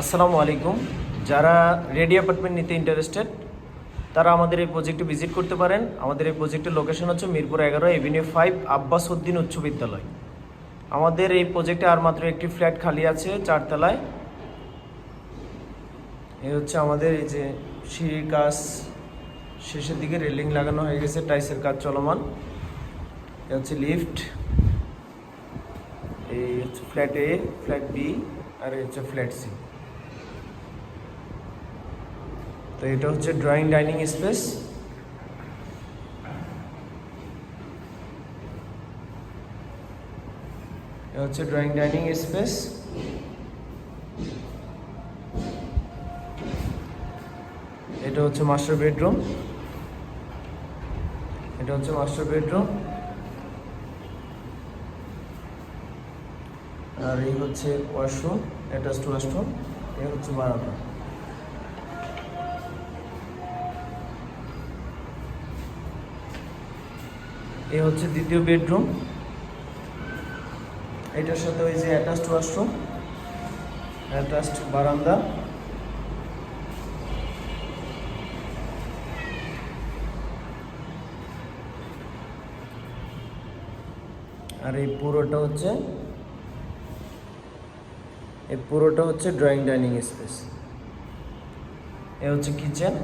আসসালামু আলাইকুম। যারা রেডি অ্যাপার্টমেন্ট নিতে ইন্টারেস্টেড তারা আমাদের এই প্রজেক্টে ভিজিট করতে পারেন। আমাদের এই প্রজেক্টের লোকেশন হচ্ছে মিরপুর 11 এভিনিউ 5 আব্বাস উদ্দিন উচ্চ বিদ্যালয়। আমাদের এই প্রজেক্টে আর মাত্র একটি ফ্ল্যাট খালি আছে 4 তলায়। এই হচ্ছে আমাদের এই যে সিঁড়ির কাজ শেষের দিকে রেলিং লাগানো হয়ে গেছে, টাইলসের কাজ চলমান। এই হচ্ছে লিফট, এই হচ্ছে ফ্ল্যাট এ, ফ্ল্যাট বি, আর এই হচ্ছে ফ্ল্যাট সি। তো এটা হচ্ছে ড্রয়িং ডাইনিং স্পেস। এটা হচ্ছে ড্রয়িং ডাইনিং স্পেস। এটা হচ্ছে মাস্টার বেডরুম। এটা হচ্ছে মাস্টার বেডরুম। আর এই হচ্ছে ওয়াশরুম, অ্যাটাচড ওয়াশরুম। এই হচ্ছে বারান্দা। এই হচ্ছে দ্বিতীয় বেডরুম। এটার সাথে ওই যে অ্যাটাচড ওয়াশরুম, অ্যাটাচড বারান্দা। আর এই পুরোটা হচ্ছে ড্রয়িং ডাইনিং স্পেস। এ হচ্ছে কিচেন।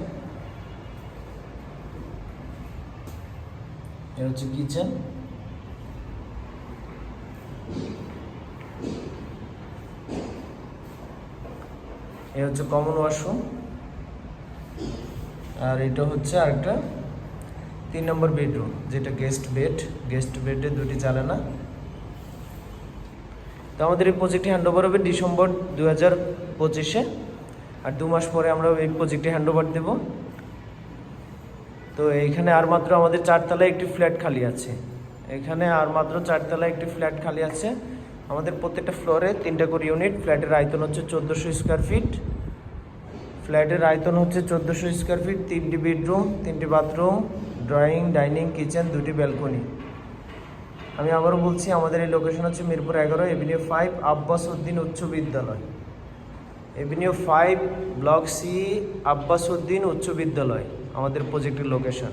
এ হচ্ছে কিচেন। এ হচ্ছে কমন ওয়াশরুম। আর এটা হচ্ছে আরেকটা 3 নম্বর বেডরুম, যেটা গেস্ট বেড। গেস্ট বেডে দুটি জানালা। তো আমাদের এই প্রজেক্টটি হ্যান্ডওভার হবে ডিসেম্বর 2025-এ। আর 2 মাস পরে আমরা এই প্রজেক্টটি হ্যান্ডওভার দেব। তো এইখানে আর মাত্র আমাদের 4 তলায় একটি ফ্ল্যাট খালি আছে। এখানে আর মাত্র 4 তলায় একটি ফ্ল্যাট খালি আছে। আমাদের প্রত্যেকটা ফ্লোরে 3টা করে ইউনিট। ফ্ল্যাটের আয়তন হচ্ছে 1400 স্কোয়ার ফিট। ফ্ল্যাটের আয়তন হচ্ছে 1400 স্কোয়ার ফিট। 3টি বেডরুম, 3টি বাথরুম, ড্রয়িং ডাইনিং কিচেন, 2টি ব্যালকনি। আমি আবারও বলছি, আমাদের এই লোকেশন হচ্ছে মিরপুর 11 এভিনিউ 5 আব্বাস উদ্দিন উচ্চ বিদ্যালয়। Avenue 5 block C, Abbas Uddin উচ্চ বিদ্যালয় আমাদের প্রজেক্টের লোকেশন।